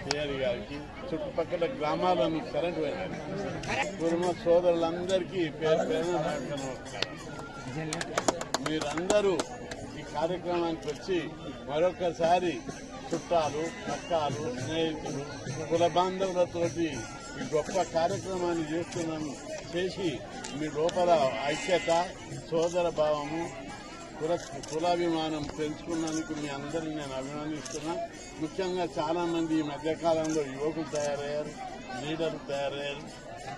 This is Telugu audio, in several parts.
సిఆర్ గారికి చుట్టుపక్కల గ్రామాలను కరెంట్ పోయినారు కుటుంబ సోదరులందరికీ పేరు పేరున నమస్కారం. మీరందరూ ఈ కార్యక్రమానికి వచ్చి మరొకసారి చుట్టాలు పక్కాలు స్నేహితులు కుల బాంధవులతోటి ఈ గొప్ప కార్యక్రమాన్ని చేసి మీ లోపల ఐక్యత సోదర భావము కులాభిమానం పెంచుకున్నందుకు మీ అందరినీ నేను అభినందిస్తున్నా. ముఖ్యంగా చాలా మంది ఈ మధ్యకాలంలో యువకులు తయారయ్యారు, లీడర్లు తయారయ్యారు.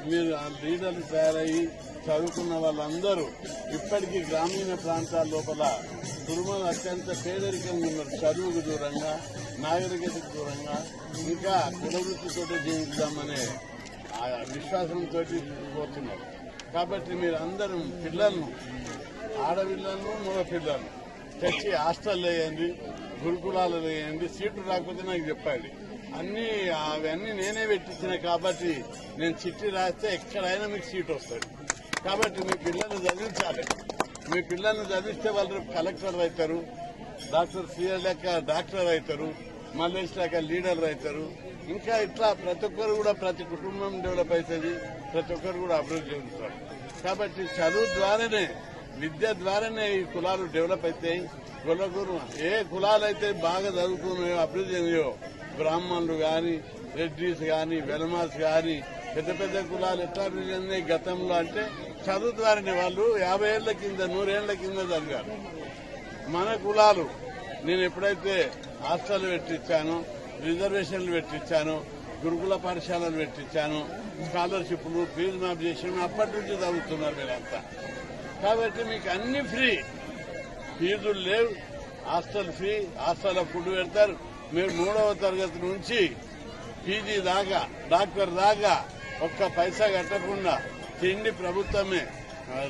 మీరు ఆ లీడర్లు తయారయ్యి చదువుకున్న వాళ్ళందరూ ఇప్పటికీ గ్రామీణ ప్రాంతాల లోపల కుటుంబాలు అత్యంత పేదరికంగా ఉన్నారు. చదువుకు దూరంగా, నాగరికతకు దూరంగా, ఇంకా కులవృత్తితో జీవిద్దామనే విశ్వాసంతో పోతున్నారు. కాబట్టి మీరు అందరూ పిల్లలను, ఆడపిల్లలను, మగ పిల్లలను తెచ్చి హాస్టల్లో వేయండి, గురుకులాలు వేయండి. సీట్లు రాకపోతే నాకు చెప్పండి. అవన్నీ నేనే పెట్టించినాయి కాబట్టి నేను చిట్టి రాస్తే ఎక్కడైనా మీకు సీట్ వస్తుంది. కాబట్టి మీ పిల్లల్ని చదివించాలి. మీ పిల్లల్ని చదివిస్తే వాళ్ళు కలెక్టర్ అవుతారు, డాక్టర్ సిఆర్ లెక్క డాక్టర్ అవుతారు, మల్లేష్ లెక్క లీడర్ అవుతారు. ఇంకా ఇట్లా ప్రతి ఒక్కరు కూడా ప్రతి కుటుంబం డెవలప్ అవుతుంది, ప్రతి ఒక్కరు కూడా అభివృద్ధి చెందుతారు. కాబట్టి చదువు ద్వారానే, విద్య ద్వారానే ఈ కులాలు డెవలప్ అవుతాయి. ఏ కులాలైతే బాగా చదువుకున్నాయో అభివృద్ధి చెందాయో, బ్రాహ్మణులు గాని, రెడ్డిస్ గాని, వెలమాస్ గాని, పెద్ద పెద్ద కులాలు ఎట్లా అభివృద్ధి చెందాయి గతంలో అంటే చదువు ద్వారానే. వాళ్ళు 50 ఏళ్ల కింద 100 ఏళ్ల కింద చదివారు. మన కులాలు నేను ఎప్పుడైతే హాస్టల్ పెట్టించానో, రిజర్వేషన్లు పెట్టించానో, గురుకుల పాఠశాలలు పెట్టించాను, స్కాలర్షిప్లు, ఫీజు మాఫ్ చేసాను, అప్పటి నుంచి చదువుతున్నారు మీరంతా. కాబట్టి మీకు అన్ని ఫ్రీ, ఫీజులు లేవు, హాస్టల్ ఫ్రీ, హాస్టల్లో ఫుడ్ పెడతారు. మీరు 3వ తరగతి నుంచి పీజీ దాకా, డాక్టర్ దాకా ఒక్క పైసా కట్టకుండా తిండి ప్రభుత్వమే,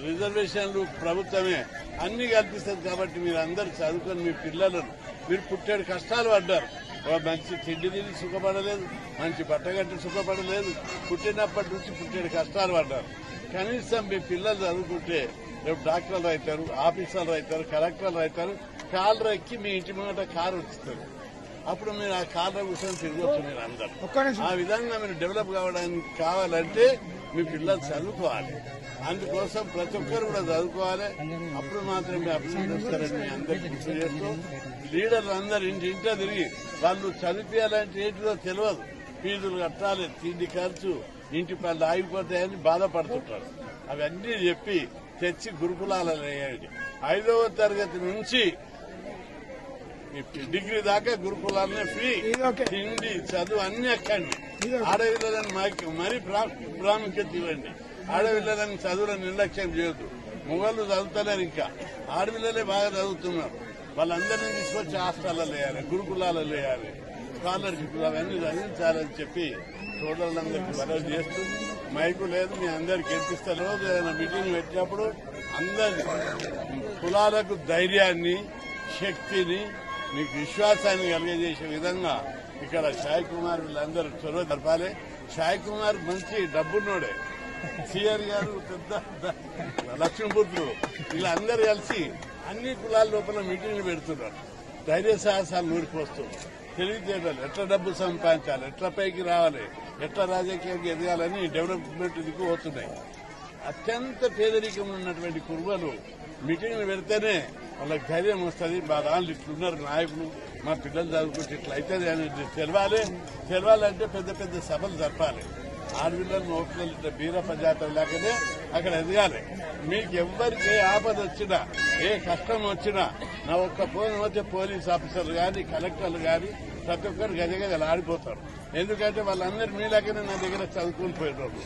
రిజర్వేషన్లు ప్రభుత్వమే, అన్ని కల్పిస్తుంది. కాబట్టి మీరు అందరు చదువుకొని మీ పిల్లలను, మీరు పుట్టాడు కష్టాలు పడ్డారు, మంచి తిండి తిని సుఖపడలేదు, మంచి బట్టగట్టి సుఖపడలేదు, పుట్టినప్పటి నుంచి పుట్టాడు కష్టాలు పడ్డారు. కనీసం మీ పిల్లలు చదువుకుంటే రేపు డాక్టర్లు అవుతారు, ఆఫీసర్లు అవుతారు, కలెక్టర్లు అవుతారు. కాళ్ళు ఎక్కి మీ ఇంటి ముంగట కారు వస్తుంది. అప్పుడు మీరు ఆ కాళ్ళ కూర్చొని తిరగొచ్చు. మీరు అందరూ ఆ విధంగా మీరు డెవలప్ కావడానికి కావాలంటే మీ పిల్లలు చదువుకోవాలి. అందుకోసం ప్రతి ఒక్కరు కూడా చదువుకోవాలి. అప్పుడు మాత్రమే అభివృద్ధి వస్తారని మీ అందరికీ గుర్తు చేస్తూ, లీడర్లు అందరూ ఇంటింటా తిరిగి వాళ్ళు చదివించాలంటే ఏంటిదో తెలియదు, ఫీజులు కట్టాలి, తిండి ఖర్చు, ఇంటి పనులు ఆగిపోతాయని బాధపడుతుంటారు. అవన్నీ చెప్పి తెచ్చి గురుకులాలలో వేయండి. 5వ తరగతి నుంచి డిగ్రీ దాకా గురుకులాలనే ఫ్రీ, తిండి చదువు అన్ని ఎక్కండి. ఆడపిల్లలని మరీ ప్రాముఖ్యత ఇవ్వండి. ఆడపిల్లలని చదువులను నిర్లక్ష్యం చేయొద్దు. మొగళ్ళు చదువుతలేరు, ఇంకా ఆడపిల్లలే బాగా చదువుతున్నారు. వాళ్ళందరినీ తీసుకొచ్చి హాస్టల్లో వేయాలి, గురుకులాలలో వేయాలి, స్కాలర్షిప్లు అవన్నీ చదివించాలని చెప్పి సోదరులందరికీ మనవి చేస్తూ, మైకు లేదు మీ అందరికి ఎత్తిస్తే రోజు ఏదైనా మీటింగ్ పెట్టినప్పుడు అందరి కులాలకు ధైర్యాన్ని, శక్తిని, మీకు విశ్వాసాన్ని కలిగజేసే విధంగా ఇక్కడ సాయి కుమార్ వీళ్ళందరూ చొరవ జరపాలి. సాయి కుమార్ మంచి డబ్బున్నోడే, సిఆర్ గారు పెద్ద లక్ష్మీపుత్రులు, వీళ్ళందరూ కలిసి అన్ని కులాల లోపల మీటింగ్లు పెడుతున్నారు. ధైర్య సాహసాలు నూరిపోస్తున్నారు. తెలివితేటలు, ఎట్లా డబ్బు సంపాదించాలి, ఎట్లా పైకి రావాలి, ఎట్లా రాజకీయంగా ఎదగాలని డెవలప్మెంట్ దిక్కు పోతున్నాయి. అత్యంత పేదరికం ఉన్నటువంటి కుర్మలు మీటింగ్లు పెడితేనే వాళ్ళకి ధైర్యం వస్తుంది. మా దాంట్లో ఇట్లున్నారు నాయకులు, మా పిల్లలు చదువుకుంటే ఇట్లా అవుతుంది అని తెలవాలంటే పెద్ద పెద్ద సభలు జరపాలి. ఆడపిల్లలు మోపిల్లలు ఇట్లా బీరప్ప జాతర లేకనే అక్కడ ఎదగాలి. మీకు ఎవ్వరికి ఏ ఆపద వచ్చినా, ఏ కష్టం వచ్చినా నా ఒక్క ఫోన్ వచ్చే పోలీస్ ఆఫీసర్లు కానీ, కలెక్టర్లు కానీ ప్రతి ఒక్కరు గజగజలు ఆడిపోతారు. ఎందుకంటే వాళ్ళందరూ మీలాగనే నా దగ్గర చదువుకుని పోయేటోళ్ళు.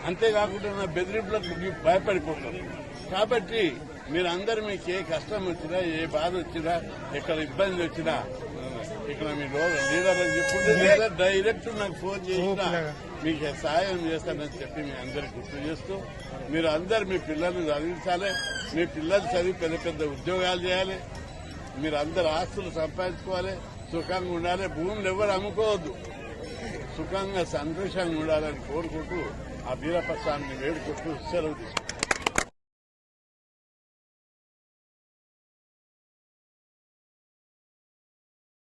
అంతేకాకుండా నా బెదిరింపులకు భయపడిపోతారు. కాబట్టి మీరందరూ మీకు ఏ కష్టం వచ్చినా, ఏ బాధ వచ్చినా, ఎక్కడ ఇబ్బంది వచ్చినా ఇక్కడ మీ లీడర్ అని చెప్పుకుంటే లేదా డైరెక్ట్ నాకు ఫోన్ చేసినా మీకు సాయం చేస్తానని చెప్పి మీ అందరికి గుర్తు చేస్తూ, మీరు అందరు మీ పిల్లల్ని చదివించాలి. మీ పిల్లలు చదివి పెద్ద పెద్ద ఉద్యోగాలు చేయాలి. మీరు అందరు ఆస్తులు సంపాదించుకోవాలి, సుఖంగా ఉండాలి. భూములు ఎవరు అమ్ముకోవద్దు, సుఖంగా సంతోషంగా ఉండాలని కోరుకుంటూ ఆ వీరప్ప స్వామిని వేడుకుంటూ సెలవు తీసుకుంటాం.